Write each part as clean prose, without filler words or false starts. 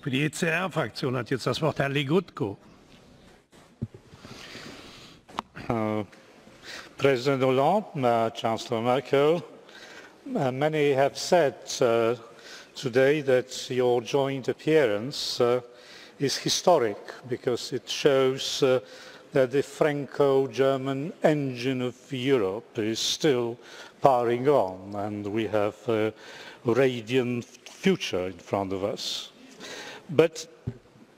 Für die ECR-Fraktion hat jetzt das Wort Herr Legutko. President Hollande, Chancellor Merkel, many have said today that your joint appearance is historic because it shows that the Franco-German engine of Europe is still powering on and we have a radiant future in front of us. But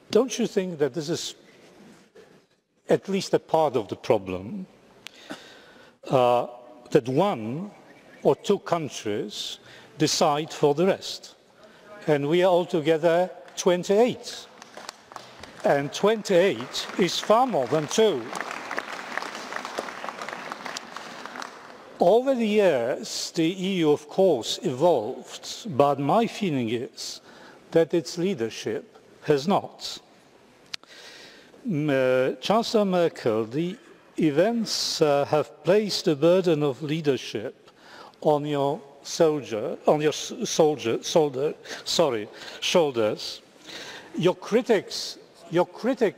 don't you think that this is at least a part of the problem, that one or two countries decide for the rest? And we are altogether 28. And 28 is far more than two. Over the years, the EU, of course, evolved, but my feeling is that its leadership has not. Chancellor Merkel, the events have placed the burden of leadership on your shoulders. Your critics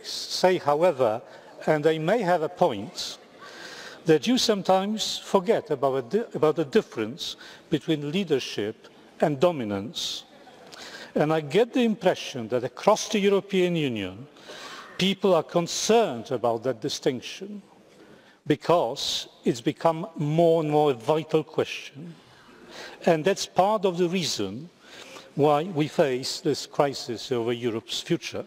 say, however, and they may have a point, that you sometimes forget about the difference between leadership and dominance. And I get the impression that across the European Union, people are concerned about that distinction because it's become more and more a vital question. And that's part of the reason why we face this crisis over Europe's future.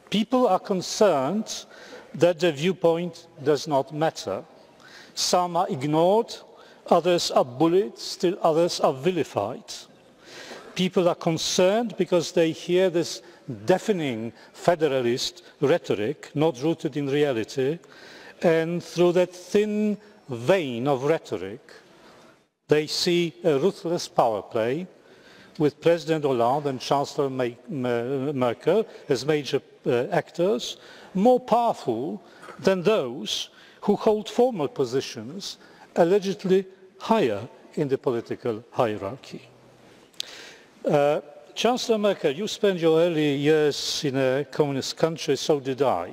People are concerned that their viewpoint does not matter. Some are ignored, others are bullied, still others are vilified. People are concerned because they hear this deafening federalist rhetoric, not rooted in reality, and through that thin vein of rhetoric, they see a ruthless power play with President Hollande and Chancellor Merkel as major actors, more powerful than those who hold formal positions allegedly higher in the political hierarchy. Chancellor Merkel, you spent your early years in a communist country, so did I.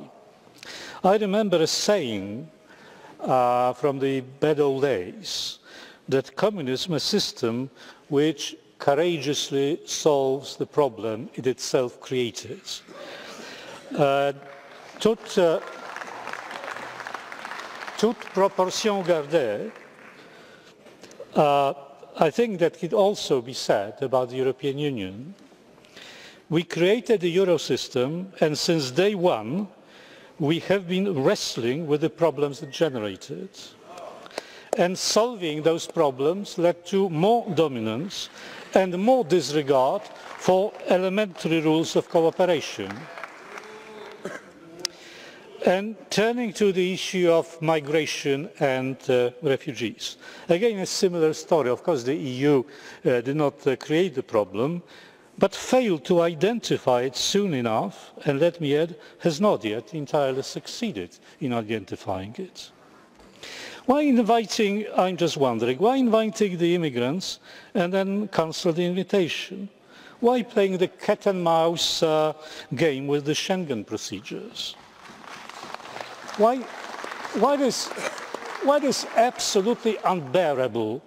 I remember a saying from the bad old days that communism is a system which courageously solves the problem it itself created. Toute proportion gardée, I think that could also be said about the European Union. We created the Euro system, and since day one, we have been wrestling with the problems it generated. And solving those problems led to more dominance and more disregard for elementary rules of cooperation. And turning to the issue of migration and refugees. Again, a similar story. Of course, the EU did not create the problem, but failed to identify it soon enough, and let me add, has not yet entirely succeeded in identifying it. Why inviting, I'm just wondering, why inviting the immigrants and then cancel the invitation? Why playing the cat and mouse game with the Schengen procedures? Why this absolutely unbearable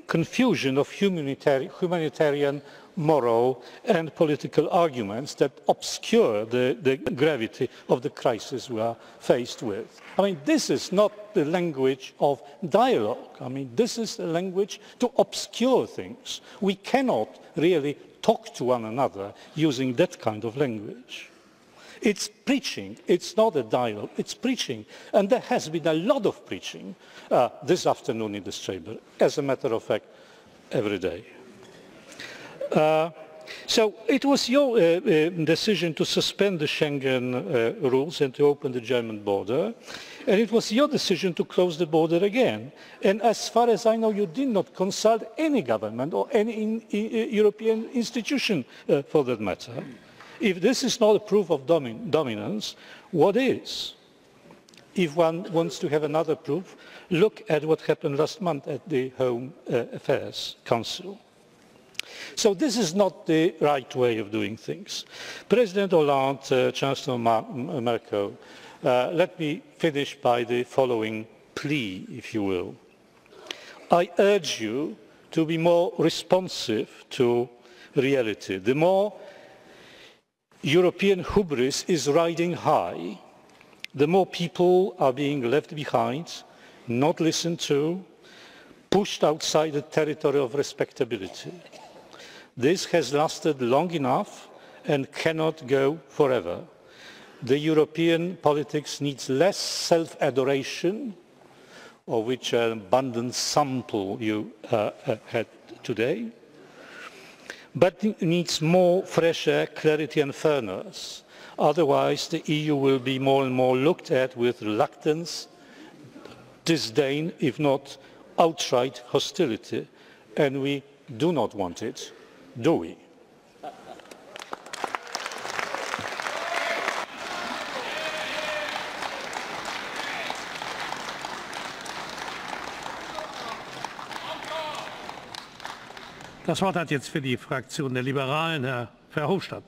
confusion of humanitarian, moral and political arguments that obscure the gravity of the crisis we are faced with? I mean, this is not the language of dialogue. I mean, this is the language to obscure things. We cannot really talk to one another using that kind of language. It's preaching, it's not a dialogue, it's preaching. And there has been a lot of preaching this afternoon in this chamber, as a matter of fact, every day. So it was your decision to suspend the Schengen rules and to open the German border. And it was your decision to close the border again. And as far as I know, you did not consult any government or any European institution for that matter. If this is not a proof of dominance, what is? If one wants to have another proof, look at what happened last month at the Home Affairs Council. So this is not the right way of doing things. President Hollande, Chancellor Merkel, let me finish by the following plea, if you will. I urge you to be more responsive to reality. The more European hubris is riding high, the more people are being left behind, not listened to, pushed outside the territory of respectability. This has lasted long enough and cannot go forever. The European politics needs less self-adoration, of which an abundant sample you had today, but it needs more fresh air, clarity and fairness. Otherwise, the EU will be more and more looked at with reluctance, disdain, if not outright hostility. And we do not want it, do we? Das Wort hat jetzt für die Fraktion der Liberalen Herr Verhofstadt.